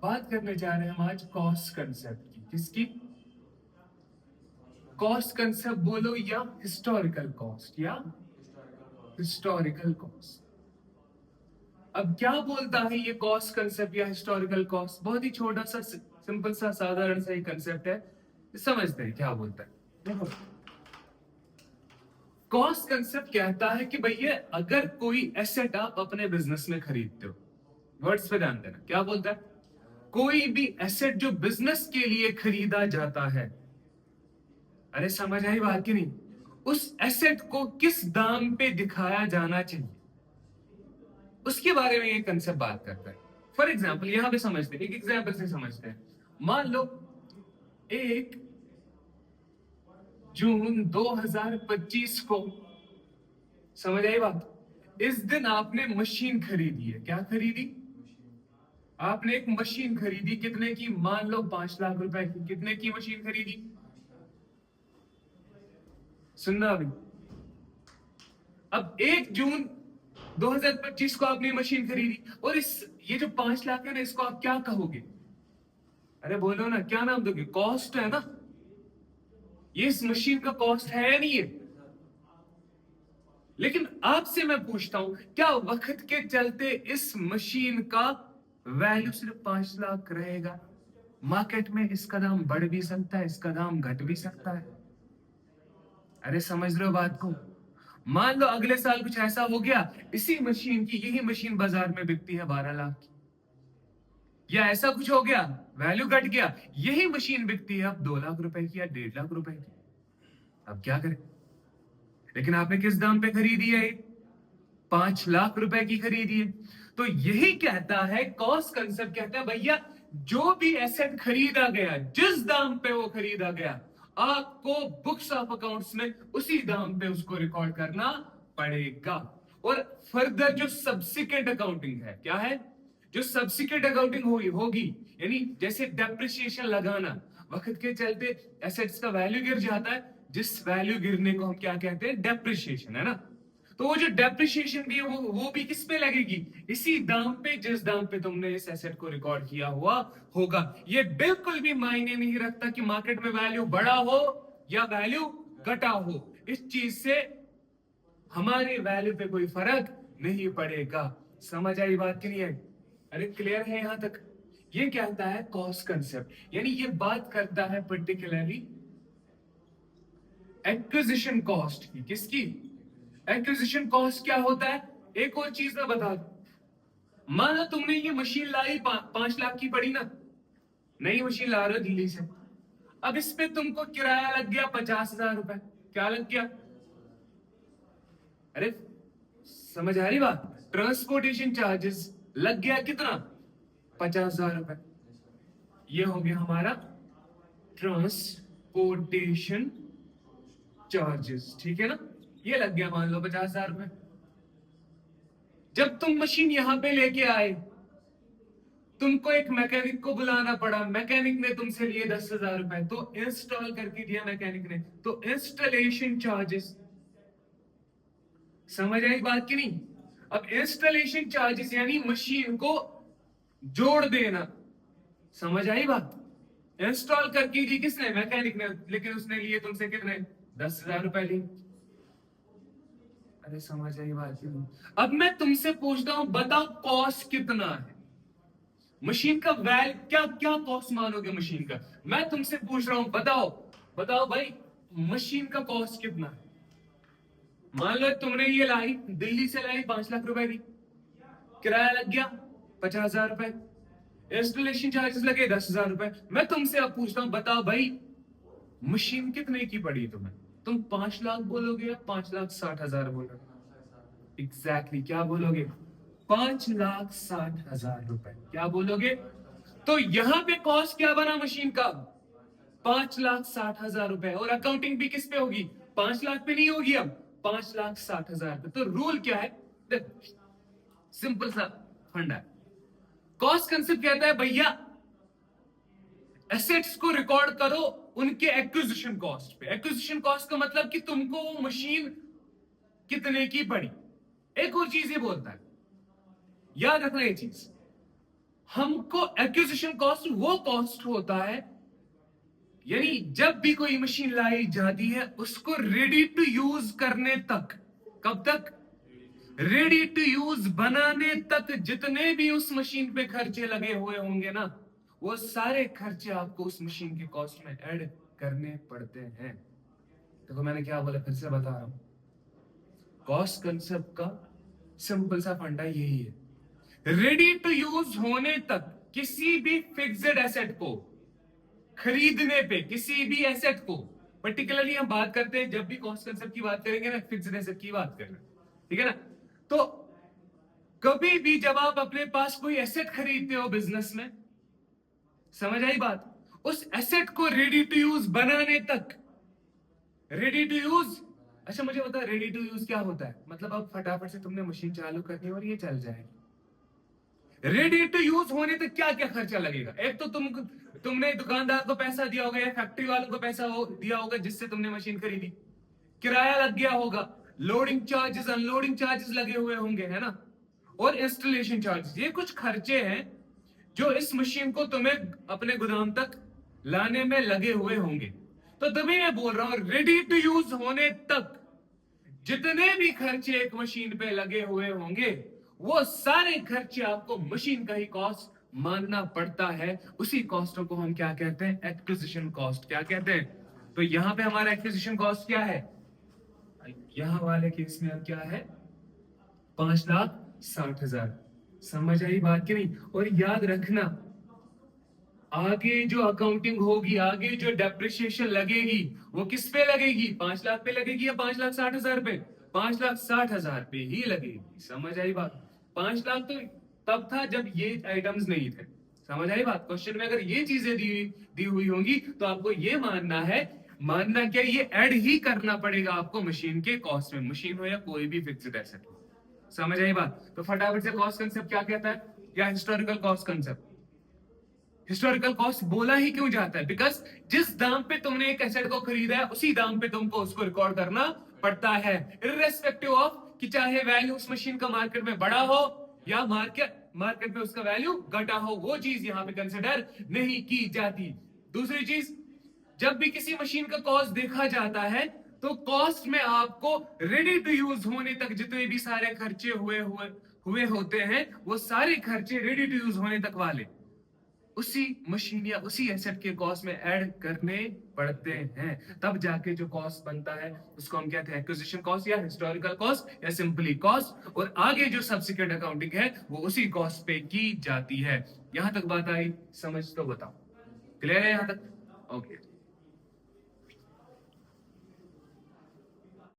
बात करने जा रहे हैं हम आज कॉस्ट कंसेप्ट की। किसकी? कॉस्ट कंसेप्ट बोलो या हिस्टोरिकल कॉस्ट या हिस्टोरिकल कॉस्ट। अब क्या बोलता है ये कॉस्ट कंसेप्ट या हिस्टोरिकल कॉस्ट? बहुत ही छोटा सा सिंपल सा साधारण सा ही कंसेप्ट है, समझते हैं क्या बोलता है। देखो, कॉस्ट कंसेप्ट कहता है कि भैया अगर कोई एसेट आप अपने बिजनेस में खरीदते हो, वर्ड्स पे ध्यान देना, क्या बोलता है? कोई भी एसेट जो बिजनेस के लिए खरीदा जाता है, अरे समझ आई बात की नहीं? उस एसेट को किस दाम पे दिखाया जाना चाहिए, उसके बारे में ये कंसेप्ट बात करता है। फॉर एग्जाम्पल यहां पे समझते हैं, एक एग्जाम्पल से समझते हैं। मान लो 1 जून 2025 को, समझ आई बात? इस दिन आपने मशीन खरीदी है। क्या खरीदी? आपने एक मशीन खरीदी। कितने की? मान लो 5 लाख रुपए की। कितने की मशीन खरीदी? सुनना अभी। अब 1 जून 2025 को आपने मशीन खरीदी, और ये जो 5 लाख है ना, इसको आप क्या कहोगे? अरे बोलो ना, क्या नाम दोगे? कॉस्ट है ना। ये इस मशीन का कॉस्ट है या नहीं है? लेकिन आपसे मैं पूछता हूं, क्या वक्त के चलते इस मशीन का वैल्यू सिर्फ 5 लाख रहेगा? मार्केट में इसका दाम बढ़ भी सकता है, इसका दाम घट भी सकता है। अरे समझ रहे हो बात को? मान लो अगले साल कुछ ऐसा हो गया, इसी मशीन की, यही मशीन बाजार में बिकती है 12 लाख की, या ऐसा कुछ हो गया, वैल्यू घट गया, यही मशीन बिकती है अब 2 लाख रुपए की या 1.5 लाख रुपए की। अब क्या करें? लेकिन आपने किस दाम पे खरीदी है? 5 लाख रुपए की खरीदी है। तो यही कहता है कॉस्ट कंसेप्ट, कहता है भैया जो भी एसेट खरीदा गया, जिस दाम पे वो खरीदा गया, आपको बुक्स ऑफ अकाउंट्स में उसी दाम पे उसको रिकॉर्ड करना पड़ेगा। और फर्दर जो सब्सिक्वेंट अकाउंटिंग है, क्या है? जो सब्सिक्वेंट अकाउंटिंग होगी, यानी जैसे डेप्रिसिएशन लगाना, वक्त के चलते एसेट्स का वैल्यू गिर जाता है, जिस वैल्यू गिरने को हम क्या कहते हैं? डेप्रिसिएशन, है ना। तो वो जो डेप्रिसिएशन भी है वो भी किस पे लगेगी? इसी दाम पे, जिस दाम पे तुमने इस एसेट को रिकॉर्ड किया हुआ होगा। ये बिल्कुल भी मायने नहीं रखता कि मार्केट में वैल्यू बढ़ा हो या वैल्यू घटा हो। इस चीज से हमारे वैल्यू पे कोई फर्क नहीं पड़ेगा। समझ आई बात की नहीं आई? अरे क्लियर है यहां तक? ये कहता है कॉस्ट कंसेप्ट, यानी ये बात करता है पर्टिकुलरली एक्विजिशन कॉस्ट की। किसकी? एक्विजिशन कॉस्ट क्या होता है? एक और चीज मैं बता दूं, मान लो तुमने ये मशीन लाई, 5 लाख की पड़ी ना, नई मशीन ला रहे हो दिल्ली से। अब इस पे तुमको किराया लग गया 50,000 रुपए। क्या लग गया? अरे समझ आ रही बात? ट्रांसपोर्टेशन चार्जेस लग गया कितना? 50,000 रुपए। ये हो गया हमारा ट्रांसपोर्टेशन चार्जेस, ठीक है ना। ये लग गया मान लो 50,000 रुपए। जब तुम मशीन यहां पे लेके आए, तुमको एक मैकेनिक को बुलाना पड़ा, मैकेनिक ने तुमसे लिए 10,000 रुपए, तो इंस्टॉल करके दिया मैकेनिक ने, तो इंस्टॉलेशन चार्जेस। समझ आई बात की नहीं? अब इंस्टॉलेशन चार्जेस यानी मशीन को जोड़ देना। समझ आई बात? इंस्टॉल करके दी किसने? मैकेनिक ने, लेकिन उसने लिए तुमसे कितने? 10,000 रुपए लिए। अरे समझ आई बात की नहीं? अब मैं तुमसे पूछता हूं, बताओ कॉस्ट कितना है मशीन का? क्या क्या कॉस्ट मानोगे मशीन का? मैं तुमसे पूछ रहा हूं, बताओ बताओ भाई, मशीन का कॉस्ट कितना है? मान लो तुमने ये लाई, दिल्ली से लाई 5 लाख रुपए की, किराया लग गया 50,000 रुपए, इंस्टॉलेशन चार्जेस लगे 10,000 रुपए। मैं तुमसे अब पूछता हूं, बताओ भाई मशीन कितने की पड़ी तुम्हें? तुम 5 लाख बोलोगे या 5,60,000 बोलोगे? एग्जैक्टली क्या बोलोगे? 5,60,000 रुपए। क्या बोलोगे? तो यहां पे कॉस्ट क्या बना मशीन का? 5,60,000 रुपए। और अकाउंटिंग भी किस पे होगी? 5 लाख पे नहीं होगी, अब 5,60,000 पे। तो रूल क्या है? सिंपल सा फंडा है। कॉस्ट कंसेप्ट कहता है भैया एसेट्स को रिकॉर्ड करो उनके एक्विजिशन कॉस्ट पे। एक्विजिशन कॉस्ट का मतलब कि तुमको वो मशीन कितने की पड़ी। एक और चीज ये बोलता है, याद रखना ये चीज, हमको एक्विजिशन कॉस्ट वो कॉस्ट होता है, यानी जब भी कोई मशीन लाई जाती है उसको रेडी टू यूज करने तक, कब तक? रेडी टू यूज बनाने तक जितने भी उस मशीन पे खर्चे लगे हुए होंगे ना, वो सारे खर्चे आपको उस मशीन के कॉस्ट में ऐड करने पड़ते हैं। देखो मैंने क्या बोला, फिर से बता रहा हूं, कॉस्ट कंसेप्ट का सिंपल सा फंडा यही है। रेडी टू यूज होने तक किसी भी फिक्स्ड एसेट को खरीदने पे, किसी भी एसेट को, पर्टिकुलरली हम बात करते हैं जब भी कॉस्ट कंसेप्ट की बात करेंगे ना, फिक्स्ड एसेट की बात कर रहे हैं, ठीक है ना। तो कभी भी जब आप अपने पास कोई एसेट खरीदते हो बिजनेस में, समझ आई बात, उस एसेट को रेडी टू यूज बनाने तक, रेडी टू यूज, अच्छा मुझे बता रेडी टू यूज क्या होता है? मतलब अब फटाफट से तुमने मशीन चालू करनी और ये चल जाएगी। रेडी टू यूज होने तक क्या क्या खर्चा लगेगा? एक तो तुमने दुकानदार को पैसा दिया होगा या फैक्ट्री वालों को पैसा दिया होगा जिससे तुमने मशीन खरीदी, किराया लग गया होगा, लोडिंग चार्जेस अनलोडिंग चार्जेस लगे हुए होंगे, है ना, और इंस्टॉलेशन चार्जेस। ये कुछ खर्चे हैं जो इस मशीन को तुम्हें अपने गोदाम तक लाने में लगे हुए होंगे। तो तभी मैं बोल रहा हूं रेडी टू यूज होने तक जितने भी खर्चे एक मशीन पे लगे हुए होंगे, वो सारे खर्चे आपको मशीन का ही कॉस्ट मानना पड़ता है। उसी कॉस्टों को हम क्या कहते हैं? Acquisition cost. क्या कहते हैं? तो यहां पे हमारा एक्विजिशन कॉस्ट क्या है? यहां वाले केस में अब क्या है? 5,60,000। समझ आई बात की नहीं? और याद रखना, आगे जो अकाउंटिंग होगी, आगे जो डेप्रिसिएशन लगेगी, वो किस पे लगेगी? 5 लाख पे लगेगी या 5,60,000 पे? 5,60,000 पे ही लगेगी। समझ आई बात? 5 लाख तो तब था जब ये आइटम्स नहीं थे। समझ आई बात? क्वेश्चन में अगर ये चीजें दी हुई होंगी तो आपको ये मानना क्या, ये ऐड ही करना पड़ेगा आपको मशीन के कॉस्ट में, मशीन हो या कोई भी फिक्स्ड एसेट हो। समझ आई बात? तो फटाफट से कॉस्ट कंसेप्ट क्या कहता है, या historical cost concept. Historical cost बोला ही क्यों जाता है? बिकॉज जिस दाम पे तुमने एक एसेट को खरीदा है उसी दाम पे तुमको उसको रिकॉर्ड करना पड़ता है, इर्रेस्पेक्टिव ऑफ कि चाहे वैल्यू उस मशीन का मार्केट में बढ़ा हो या मार्केट में उसका वैल्यू घटा हो, वो चीज यहां पे कंसिडर नहीं की जाती। दूसरी चीज, जब भी किसी मशीन का कॉस्ट देखा जाता है तो कॉस्ट में आपको रेडी टू यूज होने तक जितने भी सारे खर्चे हुए होते हैं, वो सारे खर्चे रेडी टू यूज होने तक वाले उसी मशीन या उसी एसेट के कॉस्ट में ऐड करने पड़ते हैं। तब जाके जो कॉस्ट बनता है उसको हम कहते हैं एक्विजिशन कॉस्ट या हिस्टोरिकल कॉस्ट या सिंपली कॉस्ट, और आगे जो सब्सिक्वेंट अकाउंटिंग है वो उसी कॉस्ट पे की जाती है। यहां तक बात आई? समझ तो बताओ, क्लियर है यहां तक? ओके।